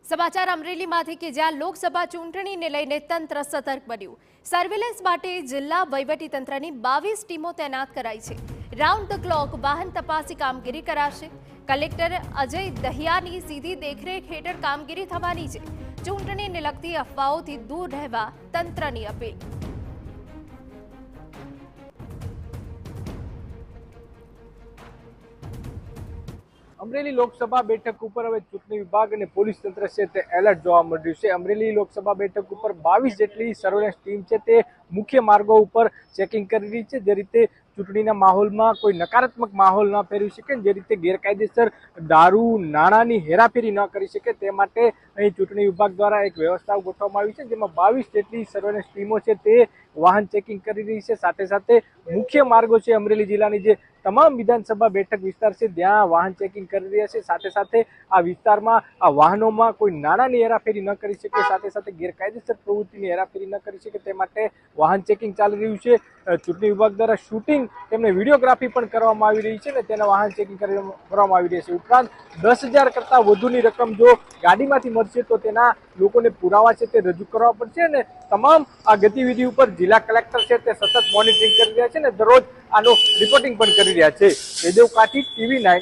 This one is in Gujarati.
સમાચાર અમરેલીમાંથી કે જ્યાં લોકસભા ચૂંટણીને લઈને તંત્ર સતર્ક બન્યું. સર્વેલન્સ માટે જિલ્લા વહીવટીતંત્રની 22 ટીમો તૈનાત કરાઈ છે. રાઉન્ડ ધ ક્લોક વાહન તપાસી કામગીરી કરાશે. કલેક્ટર અજય દહિયાની સીધી દેખરેખ હેઠળ કામગીરી થવાની છે. ચૂંટણીને લગતી અફવાઓથી દૂર રહેવા તંત્રની અપીલ. અમરેલી લોકસભા બેઠક ઉપર હવે ચૂંટણી વિભાગ અને પોલીસ તંત્ર છે તે એલર્ટ જોવા મળ્યું છે. અમરેલી લોકસભા બેઠક ઉપર 22 જેટલી સર્વેલન્સ ટીમ છે તે મુખ્ય માર્ગો ઉપર ચેકિંગ કરી રહી છે. જે રીતે ચૂંટણીના માહોલમાં કોઈ નકારાત્મક માહોલ ન ફેરવી શકે, જે રીતે ગેરકાયદેસર દારૂ નાણાંની હેરાફેરી ન કરી શકે તે માટે અહીં ચૂંટણી વિભાગ દ્વારા એક વ્યવસ્થા ગોઠવવામાં આવી છે, જેમાં 22 જેટલી સર્વેલન્સ ટીમો છે તે વાહન ચેકિંગ કરી રહી છે. સાથે સાથે મુખ્ય માર્ગો છે અમરેલી જિલ્લાની જે તમામ વિધાનસભા બેઠક વિસ્તાર છે ત્યાં વાહન ચેકિંગ કરી રહ્યા છે. સાથે સાથે આ વિસ્તારમાં આ વાહનોમાં કોઈ નાણાંની હેરાફેરી ન કરી શકે, સાથે સાથે ગેરકાયદેસર પ્રવૃત્તિની હેરાફેરી ન કરી શકે તે માટે વાહન ચેકિંગ ચાલી રહ્યું છે. ચૂંટણી વિભાગ દ્વારા શૂટિંગ તેમને વિડીયોગ્રાફી પણ કરવામાં આવી રહી છે ને તેના વાહન ચેકિંગ કરવામાં આવી રહી છે. ઉપરાંત 10,000 કરતાં વધુની રકમ જો ગાડીમાંથી મળશે તો તેના લોકોને પુરાવા છે તે રજૂ કરવા પડશે અને તમામ આ ગતિવિધિ ઉપર જિલ્લા કલેક્ટર છે તે સતત મોનિટરિંગ કરી રહ્યા છે ને દરરોજ આનો રિપોર્ટિંગ પણ કરી રહ્યા છે. જયદેવ કાઠી, TV9.